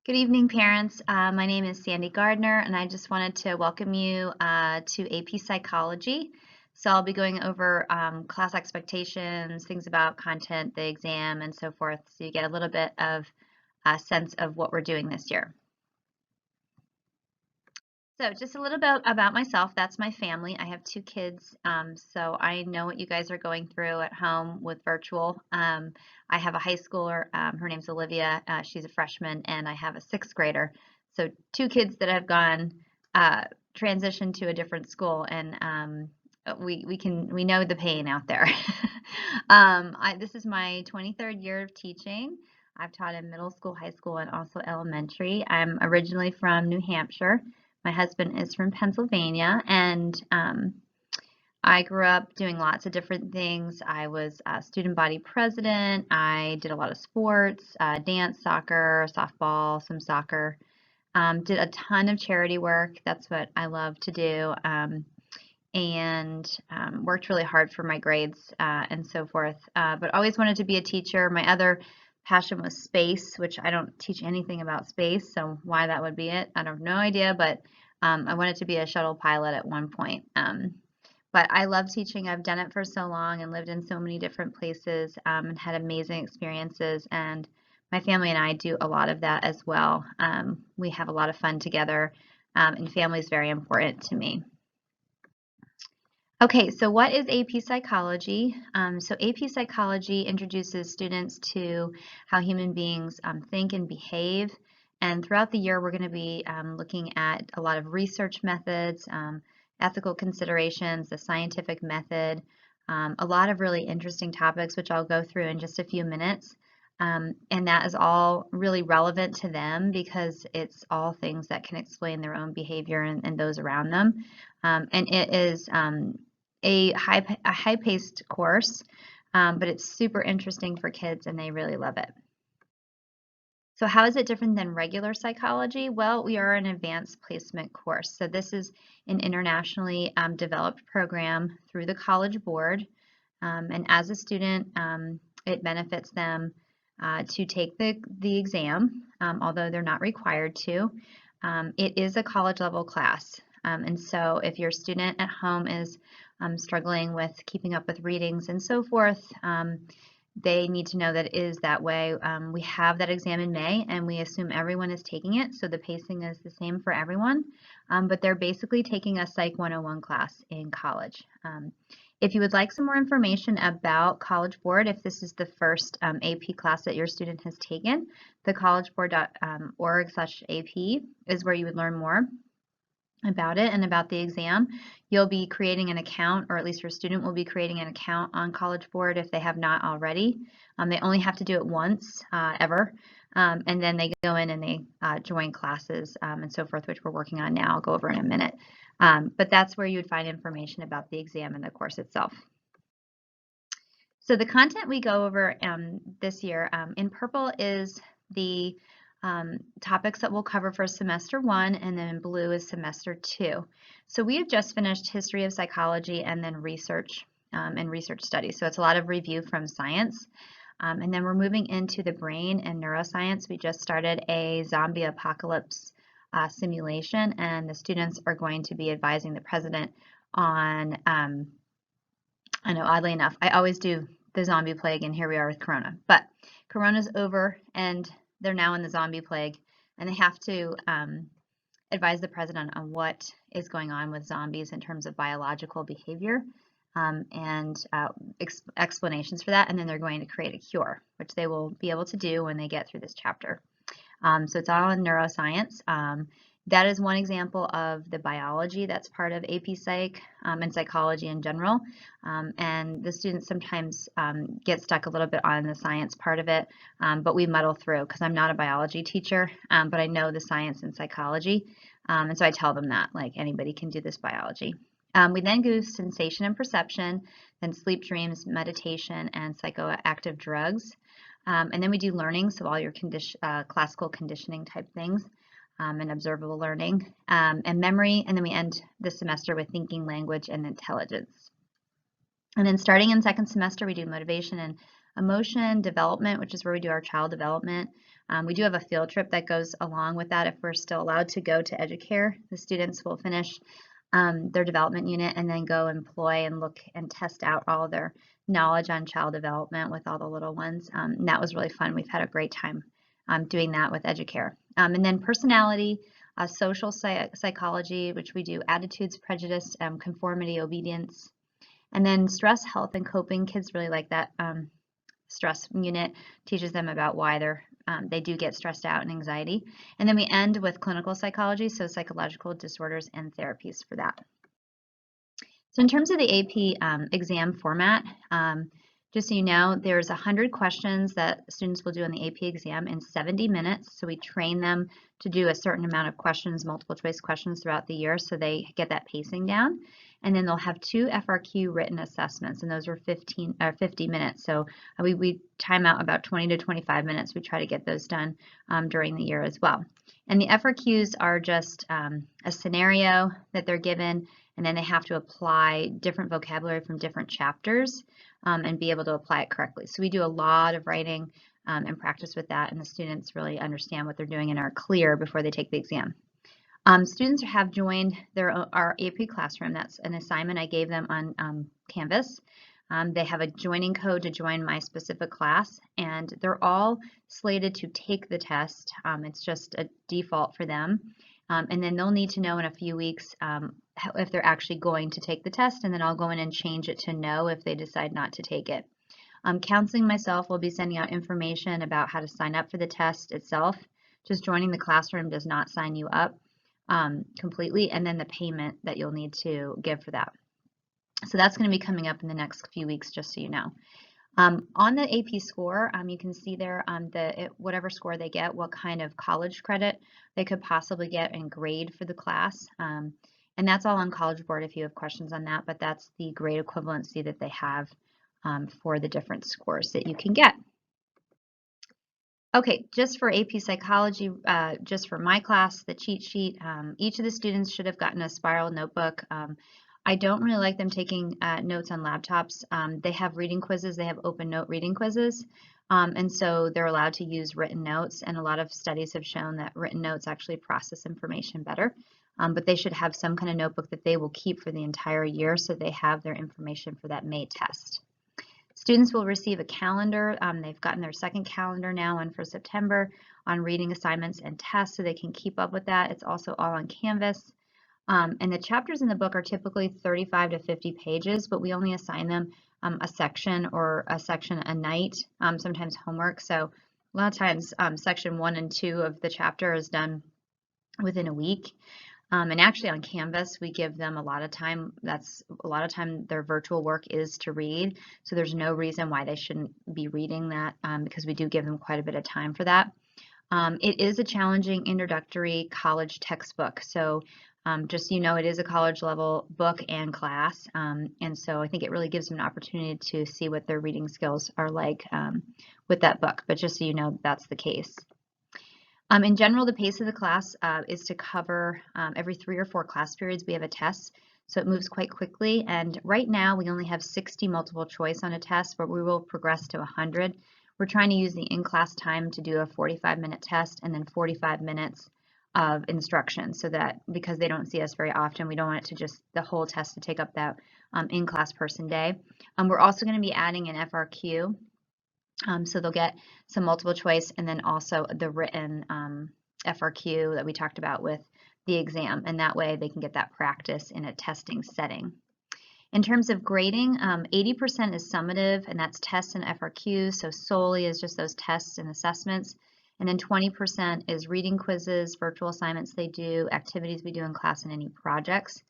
Good evening, parents. My name is Sandy Gardner, and I just wanted to welcome you to AP Psychology. So I'll be going over class expectations, things about content, the exam, and so forth, so you get a little bit of a sense of what we're doing this year. So just a little bit about myself. That's my family. I have two kids, so I know what you guys are going through at home with virtual. I have a high schooler. Her name's Olivia. She's a freshman, and I have a sixth grader. So two kids that have gone transitioned to a different school, and we know the pain out there. This is my 23rd year of teaching. I've taught in middle school, high school, and also elementary. I'm originally from New Hampshire. My husband is from Pennsylvania, and I grew up doing lots of different things. I was a student body president. I did a lot of sports, dance, soccer, softball, some soccer. Did a ton of charity work. That's what I love to do. And worked really hard for my grades and so forth. But always wanted to be a teacher. My other passion was space, which I don't teach anything about space, so why that would be it, I have no idea, but I wanted to be a shuttle pilot at one point. But I love teaching. I've done it for so long and lived in so many different places and had amazing experiences, and my family and I do a lot of that as well. We have a lot of fun together, and family is very important to me. Okay, so what is AP Psychology? So AP Psychology introduces students to how human beings think and behave. And throughout the year, we're going to be looking at a lot of research methods, ethical considerations, the scientific method, a lot of really interesting topics, which I'll go through in just a few minutes. And that is all really relevant to them because it's all things that can explain their own behavior and those around them. And it is a high-paced course, but it's super interesting for kids and they really love it. So how is it different than regular psychology? Well, we are an advanced placement course. So this is an internationally developed program through the College Board. And as a student, it benefits them to take the exam, although they're not required to. It is a college level class. And so if your student at home is struggling with keeping up with readings and so forth, they need to know that it is that way. We have that exam in May, and we assume everyone is taking it, so the pacing is the same for everyone, but they're basically taking a Psych 101 class in college. If you would like some more information about College Board, if this is the first AP class that your student has taken, the collegeboard.org/AP is where you would learn more about it and about the exam. You'll be creating an account, or at least your student will be creating an account on College Board if they have not already. They only have to do it once ever, and then they go in and they join classes and so forth, which we're working on now. I'll go over in a minute. But that's where you would find information about the exam and the course itself. So the content we go over this year, in purple is the topics that we'll cover for semester 1, and then in blue is semester 2. So we have just finished history of psychology and then research and research studies. So it's a lot of review from science. And then we're moving into the brain and neuroscience. We just started a zombie apocalypse simulation, and the students are going to be advising the president on, I know oddly enough, I always do the zombie plague, and here we are with Corona. But Corona's over, and they're now in the zombie plague, and they have to advise the president on what is going on with zombies in terms of biological behavior and explanations for that, and then they're going to create a cure, which they will be able to do when they get through this chapter. So it's all in neuroscience. That is one example of the biology that's part of AP Psych and psychology in general. And the students sometimes get stuck a little bit on the science part of it, but we muddle through because I'm not a biology teacher, but I know the science and psychology. And so I tell them that, like, anybody can do this biology. We then do sensation and perception, then sleep, dreams, meditation, and psychoactive drugs. And then we do learning, so all your classical conditioning type things. And observable learning, and memory, and then we end the semester with thinking, language, and intelligence. And then starting in second semester, we do motivation and emotion development, which is where we do our child development, We do have a field trip that goes along with that if we're still allowed to go to Educare. The students will finish their development unit and then go employ and look and test out all their knowledge on child development with all the little ones. And that was really fun. We've had a great time doing that with Educare. And then personality, social psychology, which we do attitudes, prejudice, conformity, obedience. And then stress, health, and coping. Kids really like that stress unit. Teaches them about why they do get stressed out and anxiety. And then we end with clinical psychology, so psychological disorders and therapies for that. So in terms of the AP exam format, just so you know, there's 100 questions that students will do on the AP exam in 70 minutes. So we train them to do a certain amount of questions, multiple choice questions throughout the year, so they get that pacing down. And then they'll have 2 FRQ written assessments, and those are 50 minutes. So we time out about 20 to 25 minutes. We try to get those done during the year as well. And the FRQs are just a scenario that they're given, and then they have to apply different vocabulary from different chapters and be able to apply it correctly. So we do a lot of writing and practice with that, and the students really understand what they're doing and are clear before they take the exam. Students have joined our AP classroom. That's an assignment I gave them on Canvas. They have a joining code to join my specific class, and they're all slated to take the test. It's just a default for them. And then they'll need to know in a few weeks if they're actually going to take the test, and then I'll go in and change it to no if they decide not to take it. Counseling myself will be sending out information about how to sign up for the test itself. Just joining the classroom does not sign you up completely, and then the payment that you'll need to give for that. So that's going to be coming up in the next few weeks, just so you know. On the AP score, you can see there whatever score they get, what kind of college credit they could possibly get and grade for the class. And that's all on College Board if you have questions on that, but that's the grade equivalency that they have for the different scores that you can get. Okay, just for AP Psychology, just for my class, the cheat sheet, each of the students should have gotten a spiral notebook. I don't really like them taking notes on laptops. They have reading quizzes, they have open note reading quizzes, and so they're allowed to use written notes, and a lot of studies have shown that written notes actually process information better, but they should have some kind of notebook that they will keep for the entire year so they have their information for that May test. Students will receive a calendar. They've gotten their second calendar now, one for September, on reading assignments and tests, so they can keep up with that. It's also all on Canvas. And the chapters in the book are typically 35 to 50 pages, but we only assign them a section a night, sometimes homework. So a lot of times section 1 and 2 of the chapter is done within a week. And actually on Canvas, we give them a lot of time. That's a lot of time their virtual work is to read. So there's no reason why they shouldn't be reading that because we do give them quite a bit of time for that. It is a challenging introductory college textbook. So just so you know, it is a college level book and class. And so I think it really gives them an opportunity to see what their reading skills are like with that book. But just so you know, that's the case. In general, the pace of the class is to cover every 3 or 4 class periods we have a test, so it moves quite quickly. And right now we only have 60 multiple choice on a test, but we will progress to 100. We're trying to use the in-class time to do a 45-minute test and then 45 minutes of instruction, so that because they don't see us very often, we don't want it to just the whole test to take up that in-class person day. We're also going to be adding an FRQ. So they'll get some multiple choice and then also the written FRQ that we talked about with the exam, and that way they can get that practice in a testing setting. In terms of grading, 80% is summative, and that's tests and FRQs, so solely is just those tests and assessments. And then 20% is reading quizzes, virtual assignments they do, activities we do in class, and any projects.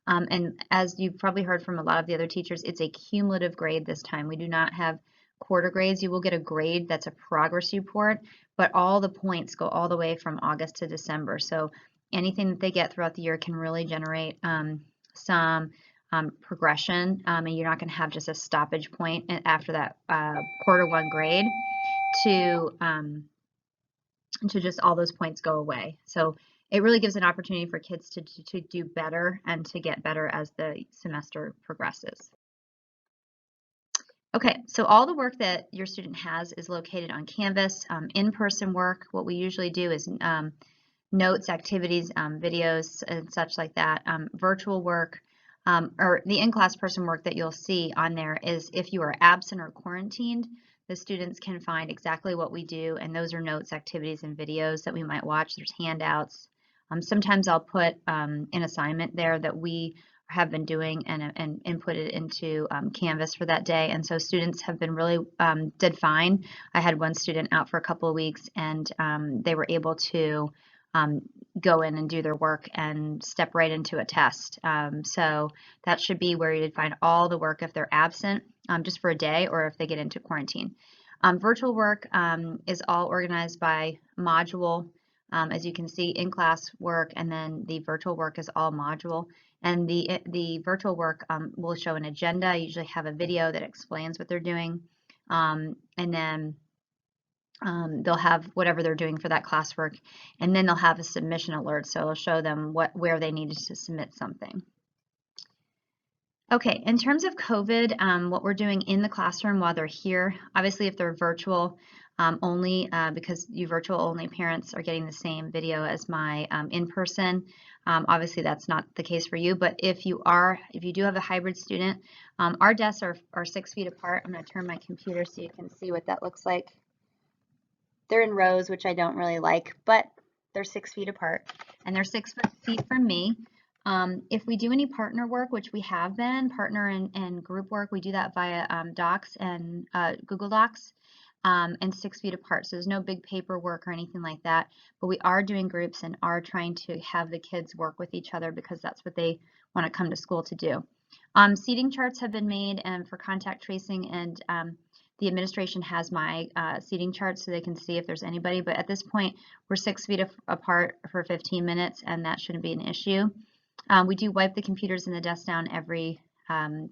And as you've probably heard from a lot of the other teachers, it's a cumulative grade this time. We do not have quarter grades. You will get a grade that's a progress report, but all the points go all the way from August to December. So anything that they get throughout the year can really generate some progression, and you're not going to have just a stoppage point after that quarter 1 grade to just all those points go away. So it really gives an opportunity for kids to do better and to get better as the semester progresses. Okay, so all the work that your student has is located on Canvas. In-person work, what we usually do is notes, activities, videos, and such like that. Virtual work, or the in-class person work that you'll see on there is if you are absent or quarantined, the students can find exactly what we do, and those are notes, activities, and videos that we might watch. There's handouts. Sometimes I'll put an assignment there that we have been doing and input it into Canvas for that day. And so students have been really did fine. I had one student out for a couple of weeks, and they were able to go in and do their work and step right into a test. So that should be where you'd find all the work if they're absent just for a day or if they get into quarantine. Virtual work is all organized by module. As you can see, in-class work and then the virtual work is all module. And the virtual work will show an agenda. I usually have a video that explains what they're doing. And then they'll have whatever they're doing for that classwork. And then they'll have a submission alert. So it'll show them where they needed to submit something. Okay, in terms of COVID, what we're doing in the classroom while they're here, obviously if they're virtual only, because you virtual only parents are getting the same video as my in-person, obviously that's not the case for you, but if you do have a hybrid student, our desks are 6 feet apart. I'm going to turn my computer so you can see what that looks like. They're in rows, which I don't really like, but they're 6 feet apart, and they're 6 feet from me. If we do any partner work, which we have been, partner and group work, we do that via Docs and Google Docs, and 6 feet apart. So there's no big paperwork or anything like that, but we are doing groups and are trying to have the kids work with each other because that's what they want to come to school to do. Seating charts have been made and for contact tracing, and the administration has my seating chart so they can see if there's anybody, but at this point we're 6 feet apart for 15 minutes and that shouldn't be an issue. We do wipe the computers and the desk down every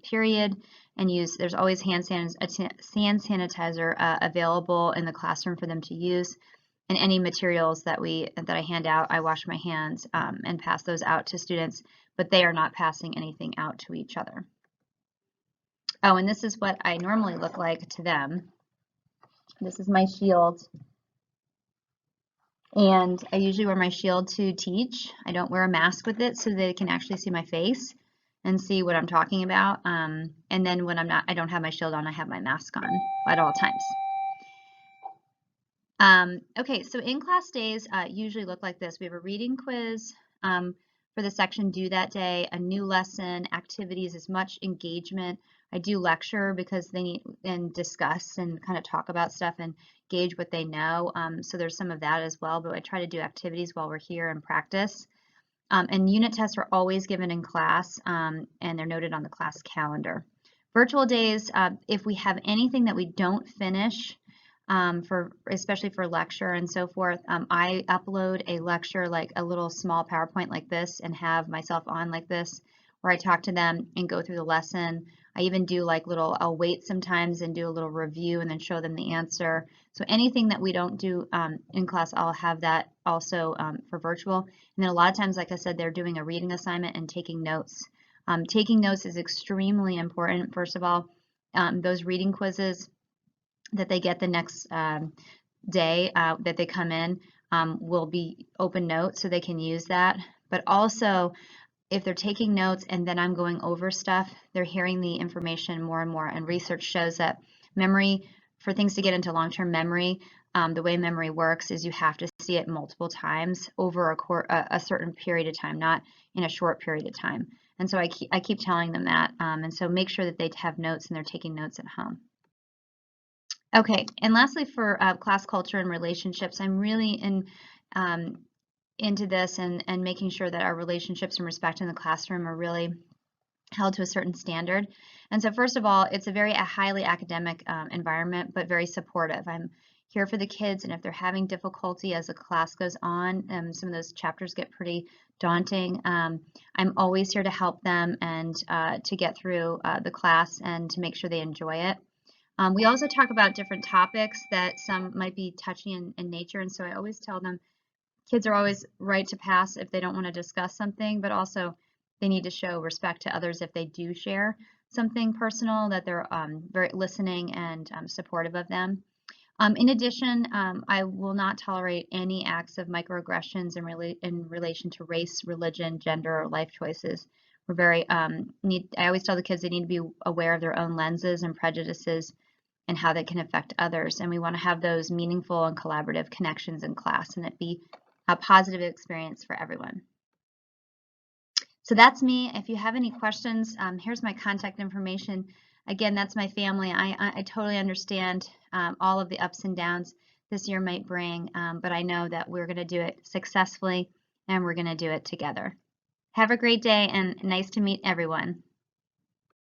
period and there's always hand sanitizer available in the classroom for them to use. And any materials that I hand out, I wash my hands and pass those out to students, but they are not passing anything out to each other. Oh, and this is what I normally look like to them. This is my shield. And I usually wear my shield to teach. I don't wear a mask with it so they can actually see my face and see what I'm talking about. And then when I don't have my shield on, I have my mask on at all times. Okay, so in-class days usually look like this. We have a reading quiz for the section due that day, a new lesson, activities, as much engagement. I do lecture because they need and discuss and kind of talk about stuff and gauge what they know. So there's some of that as well, but I try to do activities while we're here and practice. And unit tests are always given in class and they're noted on the class calendar. Virtual days, if we have anything that we don't finish, especially for lecture and so forth, I upload a lecture, like a little small PowerPoint like this, and have myself on like this, where I talk to them and go through the lesson. I even do like I'll wait sometimes and do a little review and then show them the answer. So anything that we don't do in class, I'll have that also for virtual. And then a lot of times, like I said, they're doing a reading assignment and taking notes. Taking notes is extremely important. First of all, those reading quizzes that they get the next day that they come in will be open notes so they can use that. But also, if they're taking notes and then I'm going over stuff, they're hearing the information more and more. And research shows that memory, for things to get into long-term memory, the way memory works is you have to see it multiple times over a certain period of time, not in a short period of time. And so I keep telling them that. And so make sure that they have notes and they're taking notes at home. Okay, and lastly for class culture and relationships, I'm really into this and making sure that our relationships and respect in the classroom are really held to a certain standard. And so first of all, it's a highly academic environment, but very supportive. I'm here for the kids, and if they're having difficulty as the class goes on, some of those chapters get pretty daunting. I'm always here to help them and to get through the class and to make sure they enjoy it. We also talk about different topics that some might be touchy in nature, and so I always tell them kids are always right to pass if they don't want to discuss something, but also they need to show respect to others if they do share. something personal, that they're very listening and supportive of them. In addition, I will not tolerate any acts of microaggressions in relation to race, religion, gender, or life choices. We're very I always tell the kids they need to be aware of their own lenses and prejudices and how they can affect others. And we want to have those meaningful and collaborative connections in class, and it be a positive experience for everyone. So that's me. If you have any questions, here's my contact information. Again, that's my family. I totally understand all of the ups and downs this year might bring, but I know that we're going to do it successfully and we're going to do it together. Have a great day and nice to meet everyone.